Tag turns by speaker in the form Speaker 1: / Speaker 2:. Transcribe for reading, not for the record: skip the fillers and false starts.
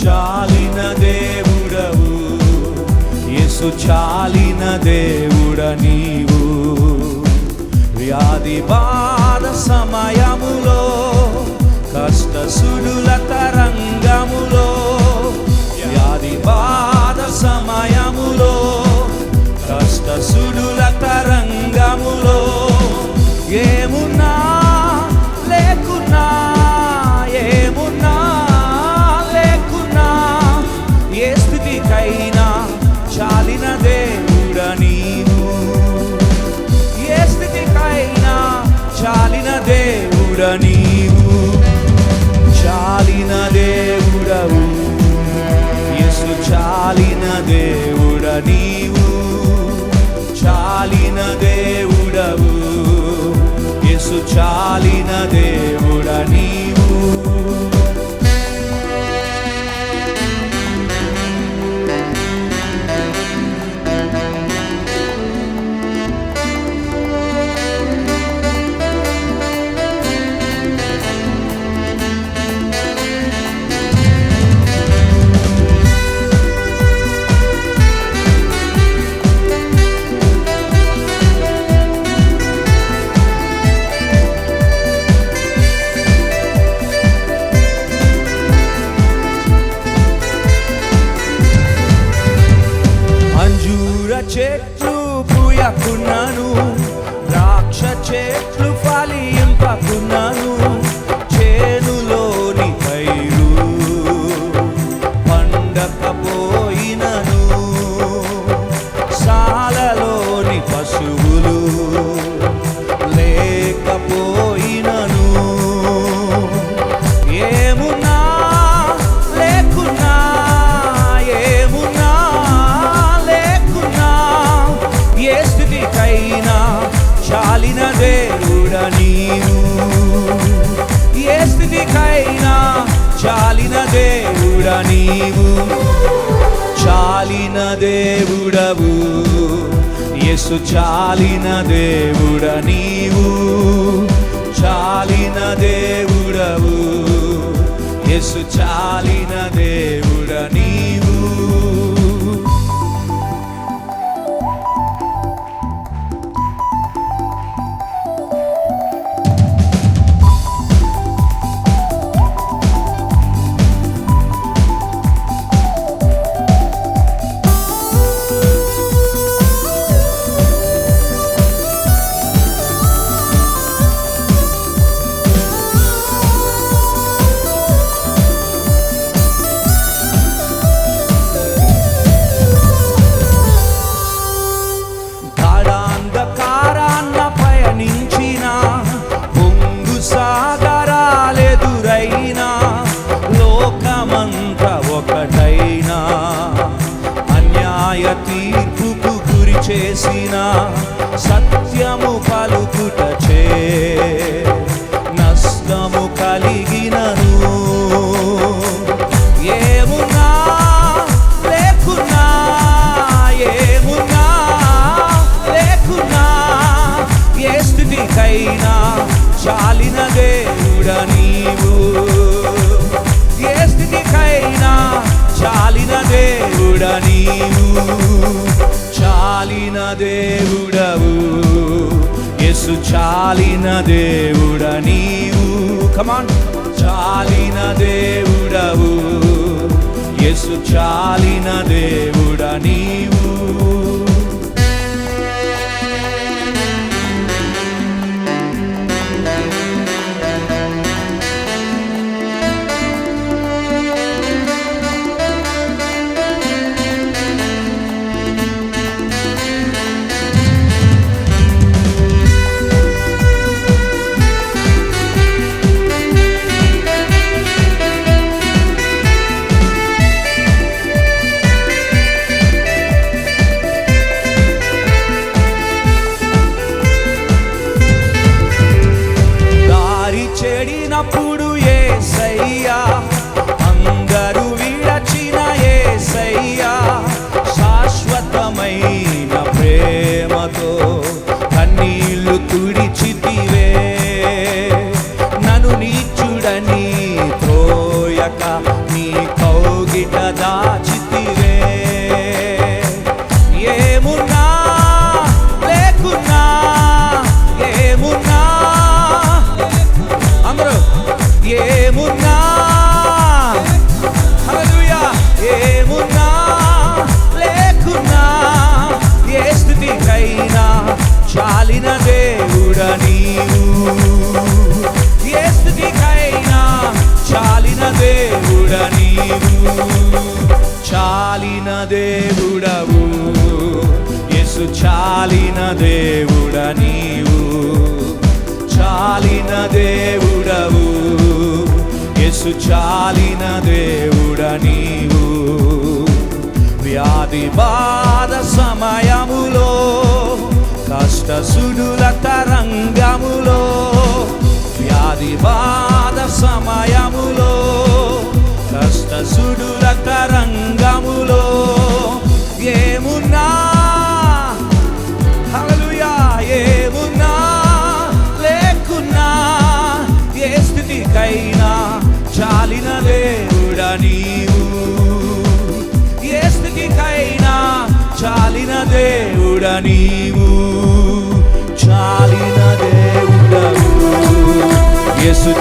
Speaker 1: చాలిన దేవుడవు యేసు, చాలిన దేవుడ నీవు. వ్యాధి బాధ సమయములో, కష్ట సుడుల తరంగములో, వ్యాధి బాధ సమయములో, కష్ట సుడుల తరంగములో, ఏమున్నా లేకున్నా, ఏమున్నా లేకున్నా, ఏ స్థితికైనా చాలిన దేవుడ నీవు. ఏ స్థితికైనా చాలిన దేవుడ నీవు. చాలిన దేవుడవు యేసు, చాలిన దేవుడ నీవు. చాలిన దేవుడవు యేసు, చాలిన దేవుడ నీవు. చెట్లు పూయకున్నాను, ద్రాక్ష చెట్లు ఫలింపకున్నాను, చేనులోని పైరు పండకపోయినను, సాలలోని పశువులు లేకపోయినను, ఏమున్నా లేకున్నా, ఏమున్నా ఏ స్థితికైనా చాలిన దేవుడ నీవు. ఏ స్థితికైనా చాలిన దేవుడ నీవు. చాలిన దేవుడవు యేసు, చాలిన దేవుడ నీవు. చాలిన దేవుడవు యేసు, చాలిన దేవుడ నీవు. ఒకటైనా అన్యాయ తీర్పుకు గురి చేసిన సత్యము పలుకుటచే నష్టము కలిగినను, ఏమున్నా లేకున్నా, ఏమున్నా లేకున్నా, ఏ స్థితికైనా చాలిన దేవుడ నీవు. ఏ స్థితికైనా చాలిన దేవుడ నీవు. చాలిన దేవుడవు యేసు, చాలిన దేవుడ నీవు. కమాన్, చాలిన దేవుడవు యేసు, చాలిన దేవుడ నీవు. దేవుడా నీవు, చాలిన దేవుడవు యేసు, చాలిన దేవుడా నీవు, చాలిన దేవుడవు యేసు, చాలిన దేవుడా నీవు. వ్యాధి బాధ సమయములో, కష్ట సుడుల తరంగములో, వ్యాధి బాధ సమయములో, కష్ట సుడుల తరంగములో ఏమున్నా, హల్లెలూయా, ఏమున్నా లేకున్నా, ఏ స్థితికైనా చాలిన దేవుడా నీవు, ఏ స్థితికైనా చాలిన దేవుడా నీవు, చాలిన దేవుడవు యేసు.